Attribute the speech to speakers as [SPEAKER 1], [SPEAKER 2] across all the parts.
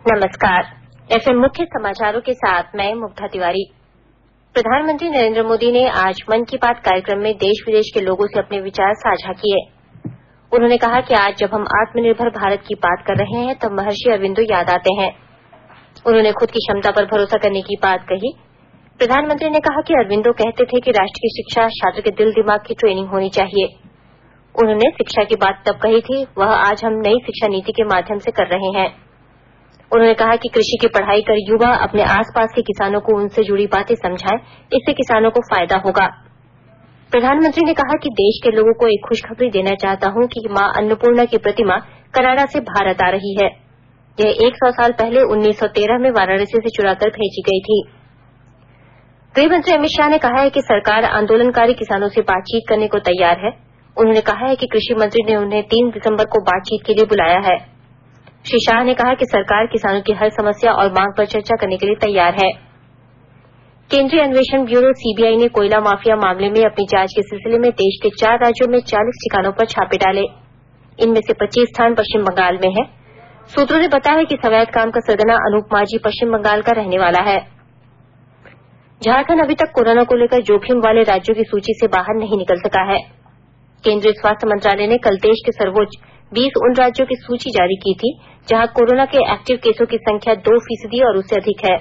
[SPEAKER 1] नमस्कार। एफएम मुख्य समाचारों के साथ मैं मुग्धा तिवारी। प्रधानमंत्री नरेंद्र मोदी ने आज मन की बात कार्यक्रम में देश विदेश के लोगों से अपने विचार साझा किए। उन्होंने कहा कि आज जब हम आत्मनिर्भर भारत की बात कर रहे हैं तब महर्षि अरविंदो याद आते हैं। उन्होंने खुद की क्षमता पर भरोसा करने की बात कही। प्रधानमंत्री ने कहा कि अरविंदो कहते थे कि राष्ट्र की शिक्षा छात्र के दिल दिमाग की ट्रेनिंग होनी चाहिए। उन्होंने शिक्षा की बात तब कही थी, वह आज हम नई शिक्षा नीति के माध्यम से कर रहे हैं। उन्होंने कहा कि कृषि की पढ़ाई कर युवा अपने आसपास के किसानों को उनसे जुड़ी बातें समझाएं, इससे किसानों को फायदा होगा। प्रधानमंत्री ने कहा कि देश के लोगों को एक खुशखबरी देना चाहता हूं कि मां अन्नपूर्णा की प्रतिमा कनाडा से भारत आ रही है। यह 100 साल पहले 1913 में वाराणसी से चुराकर भेजी गई थी। गृहमंत्री अमित शाह ने कहा है कि सरकार आंदोलनकारी किसानों से बातचीत करने को तैयार है। उन्होंने कहा है कि कृषि मंत्री ने उन्हें 3 दिसंबर को बातचीत के लिए बुलाया है। श्री शाह ने कहा कि सरकार किसानों की हर समस्या और मांग पर चर्चा करने के लिए तैयार है। केंद्रीय अन्वेषण ब्यूरो सीबीआई ने कोयला माफिया मामले में अपनी जांच के सिलसिले में देश के 4 राज्यों में 40 ठिकानों पर छापे डाले। इनमें से 25 स्थान पश्चिम बंगाल में है। सूत्रों ने बताया है कि इस अवैध काम का सरगना अनूप माझी पश्चिम बंगाल का रहने वाला है। झारखंड अभी तक कोरोना को लेकर जोखिम वाले राज्यों की सूची से बाहर नहीं निकल सका है। केंद्रीय स्वास्थ्य मंत्रालय ने कल देश के सर्वोच्च 20 उन राज्यों की सूची जारी की थी जहां कोरोना के एक्टिव केसों की संख्या 2% और उससे अधिक है।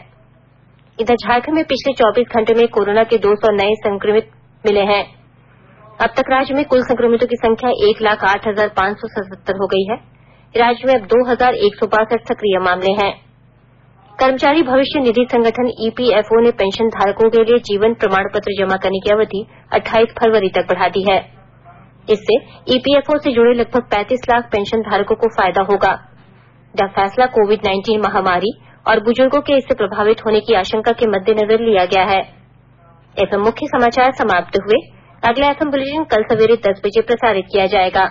[SPEAKER 1] इधर झारखंड में पिछले 24 घंटे में कोरोना के 200 नए संक्रमित मिले हैं। अब तक राज्य में कुल संक्रमितों की संख्या 1,08,577 हो गई है। राज्य में अब 2,162 सक्रिय मामले हैं। कर्मचारी भविष्य निधि संगठन ईपीएफओ ने पेंशन धारकों के लिए जीवन प्रमाण पत्र जमा करने की अवधि 28 फरवरी तक बढ़ा दी है। इससे ईपीएफओ से जुड़े लगभग 35 लाख पेंशन धारकों को फायदा होगा। यह फैसला कोविड-19 महामारी और बुजुर्गों के इससे प्रभावित होने की आशंका के मद्देनजर लिया गया है। एफएम मुख्य समाचार समाप्त हुए। अगला एफएम बुलेटिन कल सवेरे 10 बजे प्रसारित किया जाएगा।